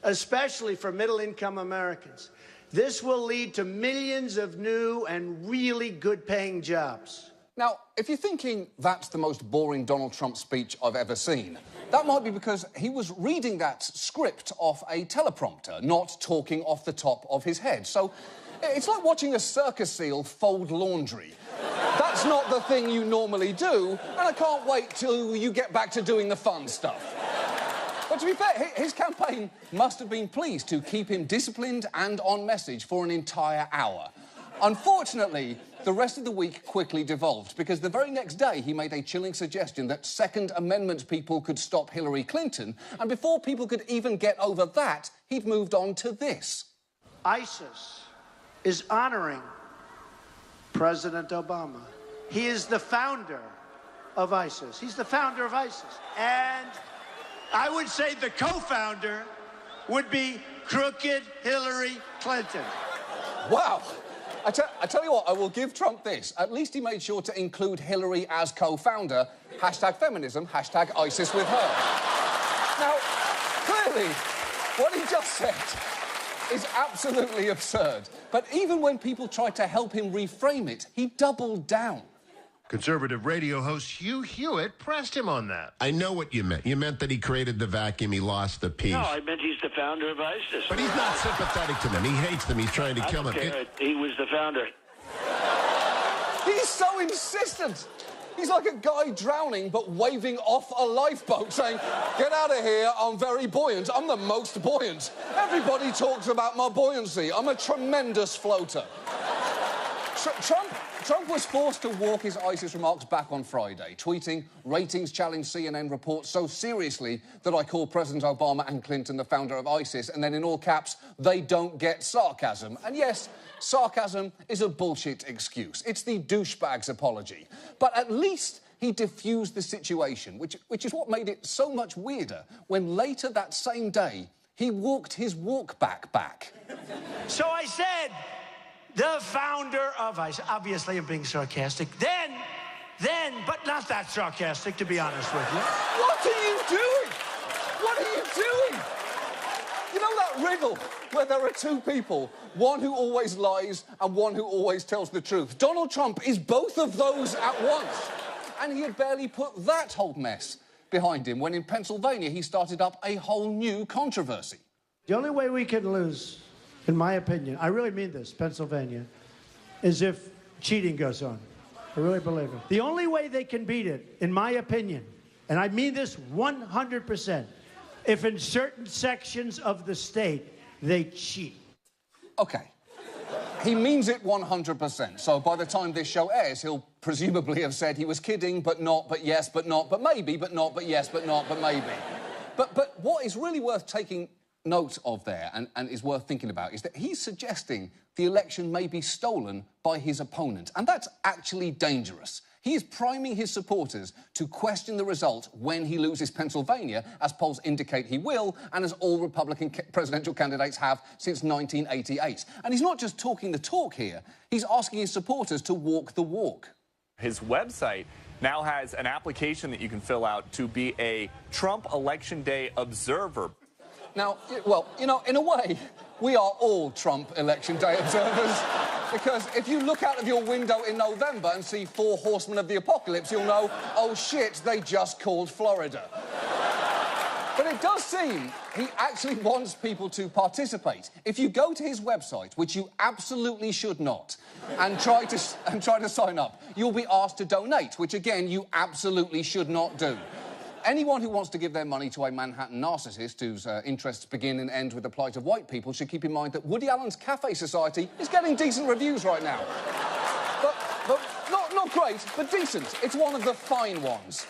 especially for middle-income Americans. This will lead to millions of new and really good-paying jobs. Now, if you're thinking that's the most boring Donald Trump speech I've ever seen, that might be because he was reading that script off a teleprompter, not talking off the top of his head. So it's like watching a circus seal fold laundry. That's not the thing you normally do, and I can't wait till you get back to doing the fun stuff. But to be fair, his campaign must have been pleased to keep him disciplined and on message for an entire hour. Unfortunately, the rest of the week quickly devolved, because the very next day he made a chilling suggestion that Second Amendment people could stop Hillary Clinton, and before people could even get over that, he'd moved on to this. ISIS is honoring President Obama. He is the founder of ISIS. He's the founder of ISIS. And I would say the co-founder would be crooked Hillary Clinton. Wow. I tell you what, I will give Trump this. At least he made sure to include Hillary as co-founder. #feminism, #ISIS with her. Now, clearly, what he just said is absolutely absurd. But even when people tried to help him reframe it, he doubled down. Conservative radio host Hugh Hewitt pressed him on that. I know what you meant. You meant that he created the vacuum, he lost the peace. No, I meant he's the founder of ISIS. But he's not sympathetic to them. He hates them. He's trying to kill them. He was the founder. He's so insistent. He's like a guy drowning but waving off a lifeboat saying, "Get out of here, I'm very buoyant. I'm the most buoyant. Everybody talks about my buoyancy. I'm a tremendous floater." Trump was forced to walk his ISIS remarks back on Friday, tweeting, "Ratings challenge CNN report so seriously that I call President Obama and Clinton the founder of ISIS," and then in all caps, "They don't get sarcasm." And yes, sarcasm is a bullshit excuse. It's the douchebag's apology. But at least he diffused the situation, which is what made it so much weirder when later that same day, he walked his walk back. So I said, the founder of ISIS. Obviously, I'm being sarcastic. Then, but not that sarcastic, to be honest with you. What are you doing? What are you doing? You know that riddle where there are two people, one who always lies and one who always tells the truth? Donald Trump is both of those at once. And he had barely put that whole mess behind him when in Pennsylvania he started up a whole new controversy. The only way we can lose, in my opinion, I really mean this, Pennsylvania, is if cheating goes on. I really believe it. The only way they can beat it, in my opinion, and I mean this 100%, if in certain sections of the state they cheat. OK. He means it 100%, so by the time this show airs, he'll presumably have said he was kidding, but not, but yes, but not, but maybe, but not, but yes, but not, but maybe. But what is really worth taking note of there, and is worth thinking about, is that he's suggesting the election may be stolen by his opponent. And that's actually dangerous. He is priming his supporters to question the result when he loses Pennsylvania, as polls indicate he will, and as all Republican presidential candidates have since 1988. And he's not just talking the talk here, he's asking his supporters to walk the walk. His website now has an application that you can fill out to be a Trump Election Day observer. Now, well, you know, in a way, we are all Trump Election Day observers. Because if you look out of your window in November and see 4 horsemen of the apocalypse, you'll know, oh shit, they just called Florida. But it does seem he actually wants people to participate. If you go to his website, which you absolutely should not, and try to sign up, you'll be asked to donate, which again, you absolutely should not do. Anyone who wants to give their money to a Manhattan narcissist whose interests begin and end with the plight of white people should keep in mind that Woody Allen's Cafe Society is getting decent reviews right now. But not great, but decent. It's one of the fine ones.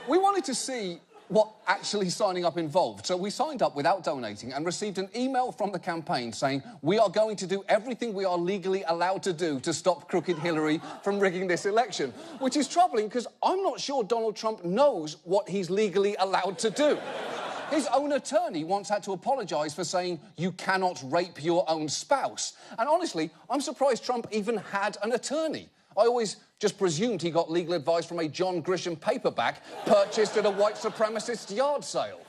We wanted to see what actually signing up involved, so we signed up without donating and received an email from the campaign saying we are going to do everything we are legally allowed to do to stop crooked Hillary from rigging this election, which is troubling because I'm not sure Donald Trump knows what he's legally allowed to do. His own attorney once had to apologise for saying you cannot rape your own spouse. And honestly, I'm surprised Trump even had an attorney. I always just presumed he got legal advice from a John Grisham paperback purchased at a white supremacist yard sale.